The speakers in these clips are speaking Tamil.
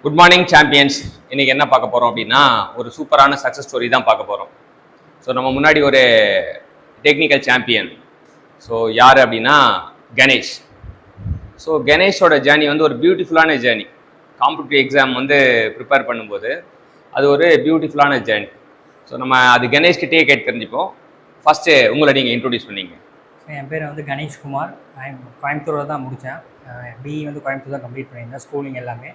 Good morning champions. இன்னைக்கு என்ன பார்க்க போகிறோம் அப்படின்னா ஒரு சூப்பரான சக்ஸஸ் ஸ்டோரி தான் பார்க்க போகிறோம். ஸோ நம்ம முன்னாடி ஒரு டெக்னிக்கல் சாம்பியன். ஸோ யார் அப்படின்னா கணேஷ். ஸோ கணேஷோட ஜேர்னி வந்து ஒரு பியூட்டிஃபுல்லான ஜேர்னி. காம்படிட்டிவ் எக்ஸாம் வந்து ப்ரிப்பேர் பண்ணும்போது அது ஒரு பியூட்டிஃபுல்லான ஜேர்னி. ஸோ நம்ம அது கணேஷ்கிட்டே கேட்டு தெரிஞ்சுப்போம். ஃபஸ்ட்டு உங்களை நீங்கள் இன்ட்ரோடியூஸ் பண்ணீங்க. என் பேர் வந்து கணேஷ்குமார். கோயம்புத்தூரில் தான் முடித்தேன். பிஇ வந்து கோயம்புத்தூர் தான் கம்ப்ளீட் பண்ணியிருந்தேன், ஸ்கூலிங் எல்லாமே.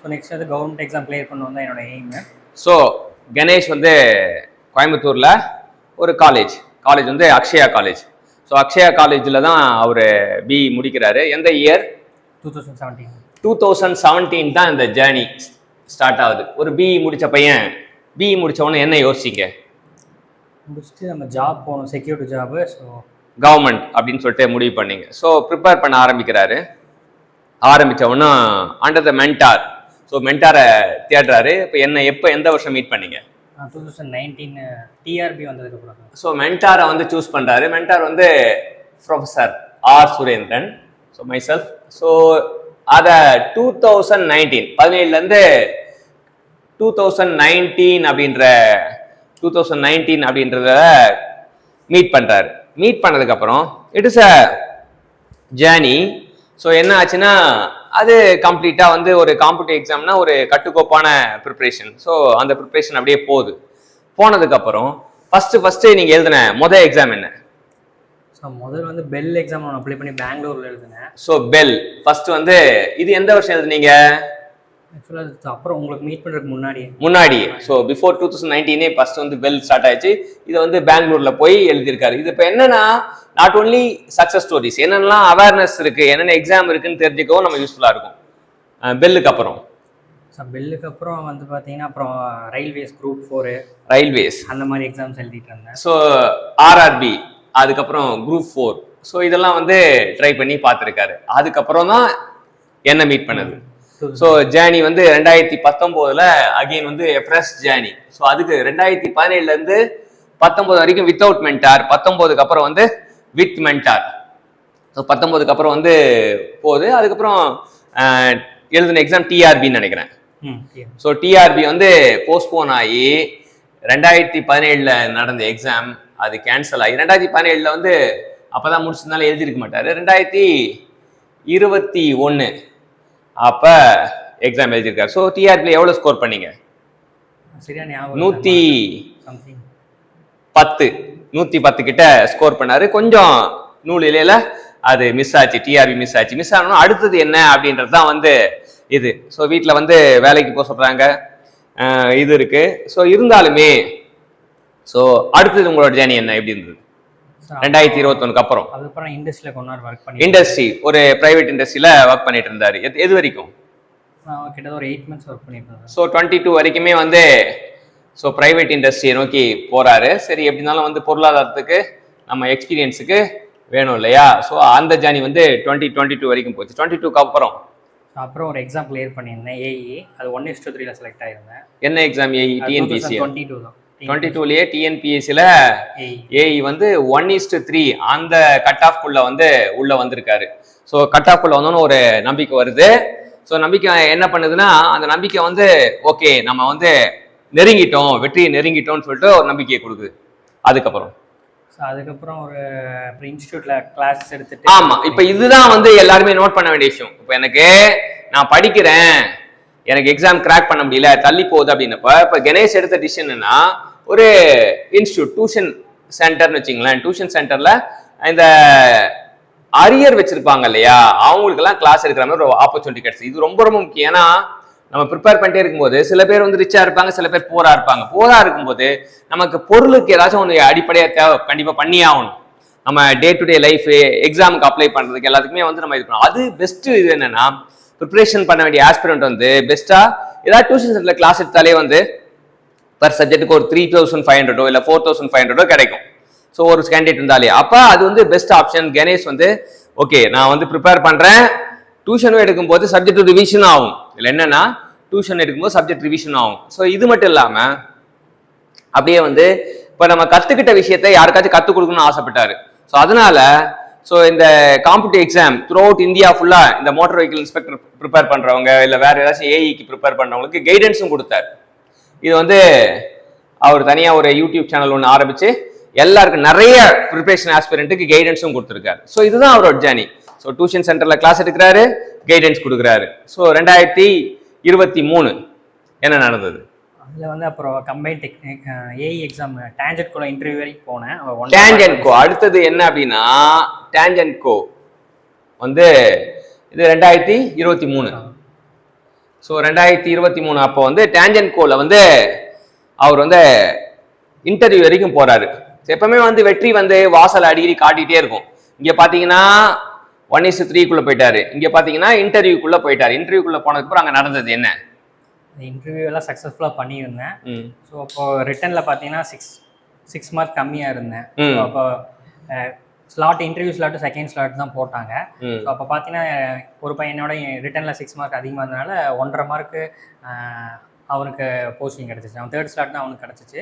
ஸோ நெக்ஸ்ட் வந்து கவர்மெண்ட் எக்ஸாம் கிளியர் பண்ணணும் தான் என்னோட எய்மு. ஸோ கணேஷ் வந்து கோயம்புத்தூரில் ஒரு காலேஜ் வந்து அக்ஷயா காலேஜ். ஸோ அக்ஷயா காலேஜில் தான் அவர் பிஇ முடிக்கிறாரு. எந்த இயர்? 2017 தான் இந்த ஜேர்னி ஸ்டார்ட் ஆகுது. ஒரு பிஇ முடித்த பையன் பிஇ முடித்தவொன்னே என்ன யோசிச்சிங்க? முடிச்சுட்டு நம்ம ஜாப் போகணும், செக்யூரிட்டி ஜாபு. ஸோ கவர்மெண்ட் அப்படின்னு சொல்லிட்டு முடிவு பண்ணீங்க. ஸோ ப்ரிப்பேர் பண்ண ஆரம்பிக்கிறாரு. ஆரம்பித்தவொன்னே அண்டர் த மென்டார். ஸோ மென்டாரை தேடுறாரு. இப்போ எப்போ எந்த வருஷம் மீட் பண்ணீங்க? 2019 டிஆர்பி வந்ததுக்கப்புறம். ஸோ மென்டாரை வந்து சூஸ் பண்ணுறாரு. மென்டார் வந்து professor R Surendran. So myself. So அதை 2017 அப்படின்றத மீட் பண்ணுறாரு. மீட் பண்ணதுக்கப்புறம் it is a journey. So என்ன ஆச்சுன்னா அது கம்ப்ளீட்டாக வந்து ஒரு காம்படிட்டிவ் எக்ஸாம்னா ஒரு கட்டுக்கோப்பான ப்ரிப்ரேஷன். ஸோ அந்த ப்ரிப்ரேஷன் அப்படியே போனதுக்கப்புறம் ஃபஸ்ட்டு நீங்கள் எழுதின மொதல் எக்ஸாம் என்ன? ஸோ முதல் வந்து பெல் எக்ஸாம் நான் அப்ளை பண்ணி பெங்களூரில் எழுதினேன். ஸோ பெல் ஃபஸ்ட்டு வந்து இது எந்த வருஷம் எழுதுனீங்க? ஆக்சுவலாக அது அப்புறம் உங்களுக்கு மீட் பண்ணுறதுக்கு முன்னாடி. ஸோ பிஃபோர் 2019 ஃபர்ஸ்ட் வந்து பெல் ஸ்டார்ட் ஆயிடுச்சு. இதை வந்து பெங்களூரில் போய் எழுதியிருக்காரு. இது இப்போ என்னன்னா நாட் ஓன்லி சக்ஸஸ் ஸ்டோரிஸ், என்னென்னலாம் அவேர்னஸ் இருக்குது, என்னென்ன எக்ஸாம் இருக்குன்னு தெரிஞ்சுக்கவும் நம்ம யூஸ்ஃபுல்லாக இருக்கும். பெல்லுக்கு அப்புறம் வந்து பார்த்தீங்கன்னா அப்புறம் ரயில்வேஸ் குரூப் 4 ரயில்வேஸ் அந்த மாதிரி எக்ஸாம்ஸ் எழுதிட்டு இருந்தேன். ஸோ ஆர்ஆர்பி, அதுக்கப்புறம் குரூப் 4. ஸோ இதெல்லாம் வந்து ட்ரை பண்ணி பார்த்துருக்காரு. அதுக்கப்புறம் தான் என்ன மீட் பண்ணது. ஸோ ஜேர்னி வந்து 2019 அகெயின் வந்து ஃப்ரெஷ் ஜேர்னி. ஸோ அதுக்கு 2017 19 வரைக்கும் வித்தவுட் மென்டார், 19க்கு அப்புறம் வந்து வித் மென்டார். ஸோ 19க்கு அப்புறம் வந்து போகுது. அதுக்கப்புறம் எழுதின எக்ஸாம் டிஆர்பின்னு நினைக்கிறேன். ஸோ டிஆர்பி வந்து போஸ்ட்போன் ஆகி 2017 நடந்த எக்ஸாம் அது கேன்சல் ஆகி 2017 வந்து அப்போதான் முடிச்சதுனால எழுதியிருக்க மாட்டார். 2021 அப்போ எக்ஸாம் எழுதியிருக்காரு. ஸோ டிஆர்பியில் எவ்வளோ ஸ்கோர் பண்ணீங்க? 110 கிட்ட ஸ்கோர் பண்ணாரு. கொஞ்சம் நூலில அது மிஸ் ஆச்சு, டிஆர்பி மிஸ் ஆகணும். அடுத்தது என்ன அப்படின்றது தான் வந்து இது. ஸோ வீட்டில் வந்து வேலைக்கு போக சொல்றாங்க, இது இருக்கு. ஸோ இருந்தாலுமே ஸோ அடுத்தது உங்களோட ஜேர்னி என்ன, எப்படி இருந்தது 2021 அப்புறம்? இண்டஸ்ட்ரி ஒரு பிரைவேட் இண்டஸ்ட்ரியில ஒர்க் பண்ணிட்டு இருந்தாரு. எது வரைக்கும்? கிட்டத்தட்ட ஒரு 8 months ஒர்க் பண்ணிட்டு இருந்தாரு. ஸோ 22 வரைக்குமே வந்து ஸோ பிரைவேட் இண்டஸ்ட்ரியை நோக்கி போறாரு. சரி, எப்படி இருந்தாலும் வந்து பொருளாதாரத்துக்கு நம்ம எக்ஸ்பீரியன்ஸுக்கு வேணும் இல்லையா? ஸோ அந்த ஜேர்னி வந்து 2022 வரைக்கும் போச்சு. 22க்கு அப்புறம் ஒரு எக்ஸாம் கிளியர் பண்ணியிருந்தேன், ஏஇ. அது 1:3 செலக்ட் ஆயிருந்தேன். என்ன எக்ஸாம்? ஏஇ டிஎன்பிஎஸ்சி 22 தான். 22லயே டிஎன்பிஎஸ்சியில் ஏஇ வந்து 1:3 அந்த கட் ஆஃப் குள்ள வந்து உள்ள வந்திருக்காரு. ஸோ கட் ஆஃப் குள்ள வந்தோன்னு ஒரு நம்பிக்கை வருது. ஸோ நம்பிக்கை என்ன பண்ணுதுன்னா, அந்த நம்பிக்கை வந்து ஓகே நம்ம வந்து வெற்றியை நெருங்கிட்டோம்னு சொல்லிட்டு ஒரு நம்பிக்கையை கொடுக்குது. அதுக்கப்புறம் ஒரு இன்ஸ்டியூட்ல கிளாஸ் எடுத்துட்டு. ஆமா, இப்போ இதுதான் வந்து எல்லாருமே நோட் பண்ண வேண்டிய விஷயம். இப்போ நான் படிக்கிறேன், எனக்கு எக்ஸாம் கிராக் பண்ண முடியல, தள்ளி போகுது அப்படின்னப்ப இப்போ கணேஷ் எடுத்த டிசிஷன் என்னன்னா, ஒரு இன்ஸ்டியூட் டியூஷன் சென்டர்னு வச்சுங்களேன். டியூஷன் சென்டர்ல இந்த அரியர் வச்சிருப்பாங்க இல்லையா, அவங்களுக்கெல்லாம் கிளாஸ் எடுக்கிற மாதிரி ஒரு ஆப்பர்ச்சுனிட்டி கிடைச்சு. இது ரொம்ப ரொம்ப முக்கியம். ஏன்னா நம்ம ப்ரிப்பேர் பண்ணிட்டே இருக்கும்போது சில பேர் வந்து ரிச்சா இருப்பாங்க, சில பேர் போரா இருப்பாங்க. போரா இருக்கும்போது நமக்கு பொருளுக்கு ஏதாச்சும் ஒன்று அடிப்படையாக தேவை, கண்டிப்பாக பண்ணி ஆகணும். நம்ம டே டு டே லைஃப் எக்ஸாமுக்கு அப்ளை பண்ணுறதுக்கு எல்லாத்துக்குமே வந்து நம்ம இது பண்ணணும். அது பெஸ்ட். இது என்னன்னா, ப்ரிப்பரேஷன் பண்ண வேண்டிய ஆஸ்பிரண்ட் வந்து பெஸ்ட்டா ஏதாவது டியூஷன் சென்டர்ல கிளாஸ் எடுத்தாலே வந்து பர் சப்ஜெக்ட்டுக்கு ஒரு 3500 இல்லை 4500 கிடைக்கும். ஸோ ஒரு கேண்டிடேட் இருந்தாலே அப்போ அது வந்து பெஸ்ட் ஆப்ஷன். கணேஷ் வந்து ஓகே நான் வந்து ப்ரிப்பேர் பண்ணுறேன், டியூஷனும் எடுக்கும்போது சப்ஜெக்ட் ரிவிஷன் ஆகும். இதில் என்னன்னா டியூஷன் எடுக்கும்போது சப்ஜெக்ட் ரிவிஷன் ஆகும். ஸோ இது மட்டும் இல்லாமல் அப்படியே வந்து இப்போ நம்ம கற்றுக்கிட்ட விஷயத்த யாருக்காச்சும் கற்றுக் கொடுக்கணும்னு ஆசைப்பட்டாரு. ஸோ அதனால ஸோ இந்த competitive exam through out India ஃபுல்லா இந்த மோட்டார் வெஹிக்கிள் இன்ஸ்பெக்டர் ப்ரிப்பேர் பண்றவங்க இல்ல வேற ஏதாச்சும் ஏஇக்கு ப்ரிப்பேர் பண்றவங்களுக்கு கைடன்ஸும் கொடுத்தாரு. இது வந்து அவர் தனியா ஒரு யூடியூப் சேனல் ஒன்று ஆரம்பிச்சு எல்லாருக்கும் நிறைய ப்ரிப்பரேஷன் ஆஸ்பிரண்ட்டுக்கு கைடன்ஸும் கொடுத்துருக்காரு. ஸோ இதுதான் அவரோட ஜேர்னி. ஸோ டியூஷன் சென்டர்ல கிளாஸ் எடுக்கிறாரு, கைடன்ஸ் கொடுக்குறாரு. ஸோ 2023 என்ன நடந்தது? அதில் வந்து அப்புறம் கம்பைன் டெக்னிக் ஏஇ எக்ஸாம் டேஞ்சன்ட் கோல இன்டர்வியூ வரைக்கும் போனேன். டேஞ்சன்ட் கோ அடுத்தது என்ன அப்படின்னா டேஞ்சன்ட் கோ வந்து இது 2023. ஸோ 2023 அப்போ வந்து டேஞ்சன்ட் கோல வந்து அவர் வந்து இன்டர்வியூ வரைக்கும் போறாரு. எப்பவுமே வந்து வெற்றி வந்து வாசல் அடிக்கடி காட்டிகிட்டே இருக்கும். இங்க பாத்தீங்கன்னா 1:3 போயிட்டாரு. இங்க பாத்தீங்கன்னா இன்டர்வியூக்குள்ள போயிட்டாரு. இன்டர்வியூக்குள்ள போனதுக்கு அப்புறம் அங்க நடந்தது என்ன? இன்டர்வியூ எல்லாம் சக்ஸஸ்ஃபுல்லாக பண்ணியிருந்தேன். ஸோ அப்போ ரிட்டனில் பார்த்தீங்கன்னா சிக்ஸ் மார்க் கம்மியாக இருந்தேன். ஸோ அப்போ இன்டர்வியூ ஸ்லாட்டு செகண்ட் ஸ்லாட் தான் போட்டாங்க. ஸோ அப்போ பார்த்தீங்கன்னா ஒரு பையனோட ரிட்டனில் 6 மார்க் அதிகமாக இருந்தனால 1.5 மார்க்கு அவனுக்கு போஸ்டிங் கிடச்சிச்சு. அவன் 3rd ஸ்லாட் தான் அவனுக்கு கிடச்சிச்சு.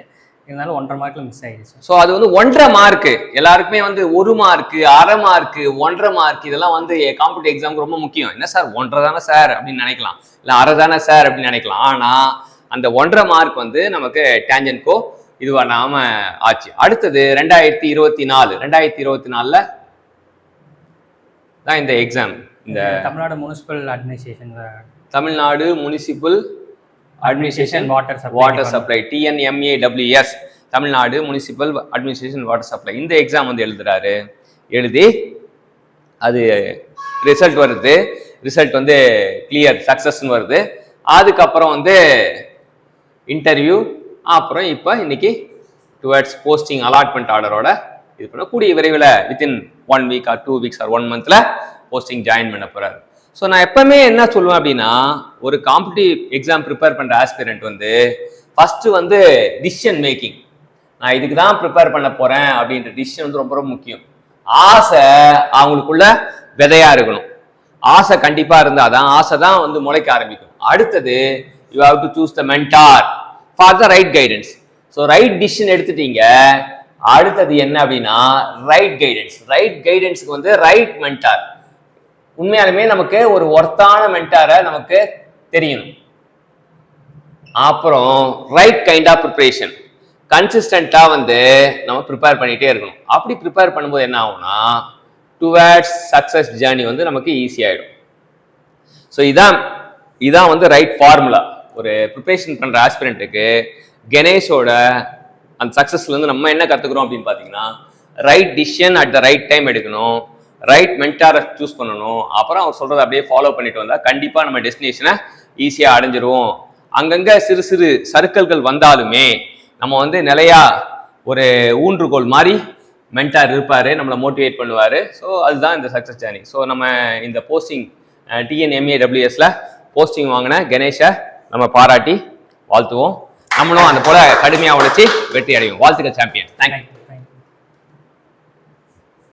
இருந்தாலும் 1.5 மார்க்கில் மிஸ் ஆயிடுச்சு. ஸோ அது வந்து 1.5 மார்க்கு எல்லாருக்குமே வந்து 1 மார்க்கு 1/2 மார்க்கு 1.5 மார்க் இதெல்லாம் வந்து காம்படிட்டிவ் எக்ஸாமுக்கு ரொம்ப முக்கியம். என்ன சார் 1.5 தானே சார் அப்படின்னு நினைக்கலாம், இல்லை 1/2 தானே சார் அப்படின்னு நினைக்கலாம். ஆனால் அந்த 1.5 மார்க் வந்து நமக்கு டேஞ்சன்ட் கோ இதுவா நாம ஆச்சு. அடுத்தது 2024 தான் இந்த எக்ஸாம். இந்த Tamil Nadu municipal administration water supply TNMAWS Tamil Nadu municipal administration water supply இந்த எக்ஸாம் வந்து எழுதி அது ரிசல்ட் வருது. ரிசல்ட் வந்து கிளியர் சக்சஸ்ன்னு வருது. அதுக்கப்புறம் வந்து இன்டர்வியூ, அப்புறம் இப்போ இன்னைக்கு டுவர்ட்ஸ் போஸ்டிங் அலாட்மெண்ட் ஆர்டரோட இது பண்ண கூடிய விரைவில் within 1 week or 2 weeks R 1 மந்த்ல போஸ்டிங் ஜாயின் பண்ண போறாரு. ஸோ நான் எப்பவுமே என்ன சொல்லுவேன் அப்படின்னா ஒரு காம்படிட்டிவ் எக்ஸாம் ப்ரிப்பேர் பண்ற ஆஸ்பிரண்ட் வந்து ஃபர்ஸ்ட் வந்து டிசிஷன் மேக்கிங். நான் இதுக்கு தான் ப்ரிப்பேர் பண்ண போறேன் அப்படின்ற டிசிஷன் வந்து ரொம்ப ரொம்ப முக்கியம். ஆசை அவங்களுக்குள்ள விதையா இருக்கணும். ஆசை கண்டிப்பா இருந்தாதான் ஆசை தான் வந்து முளைக்க ஆரம்பிக்கும். அடுத்தது you have to choose the mentor for the right guidance. So right decision எடுத்துட்டீங்க. அடுத்தது என்ன அப்படின்னா ரைட் கைடன்ஸ். ரைட் கைடன்ஸுக்கு வந்து ரைட் மென்டார். உண்மையாலுமே நமக்கு ஒரு ஒர்த்தான மென்டாரை நமக்கு தெரியணும். அப்புறம் ரைட் கைண்ட் ஆஃப் ப்ரிப்பரேஷன் கன்சிஸ்டண்டா வந்து நம்ம ப்ரிப்பேர் பண்ணிட்டே இருக்கணும். அப்படி ப்ரிப்பேர் பண்ணும்போது என்ன ஆகும்னா டுவர்ட்ஸ் சக்சஸ் ஜேர்னி வந்து நமக்கு ஈஸி ஆயிடும். ஸோ இதான் வந்து ரைட் ஃபார்முலா. ஒரு ப்ரிப்பரேஷன் பண்ற ஆஸ்பிரண்ட்டுக்கு கணேஷோட அந்த சக்சஸ்ல இருந்து நம்ம என்ன கத்துக்கிறோம் அப்படின்னு பாத்தீங்கன்னா right decision at the right time எடுக்கணும், ரைட் மென்டாரை சூஸ் பண்ணணும். அப்புறம் அவர் சொல்றதை அப்படியே ஃபாலோ பண்ணிட்டு வந்தா கண்டிப்பா நம்ம டெஸ்டினேஷனை ஈஸியா அடைஞ்சிருவோம். அங்கங்க சிறு சிறு சர்க்கிள்கள் வந்தாலுமே நம்ம வந்து நிலையா ஒரு ஊன்றுகோல் மாதிரி மென்டார் இருப்பாரு, நம்மளை மோட்டிவேட் பண்ணுவாரு. ஸோ அதுதான் இந்த சக்சஸ் ஜேர்னி. ஸோ நம்ம இந்த போஸ்டிங் TNMAWSல போஸ்டிங் வாங்கின கணேஷை நம்ம பாராட்டி வாழ்த்துவோம். நம்மளும் அந்த போல கடுமையாக உழைச்சி வெற்றி அடையும். வாழ்த்துக்கள் சாம்பியன். தேங்க்யூ.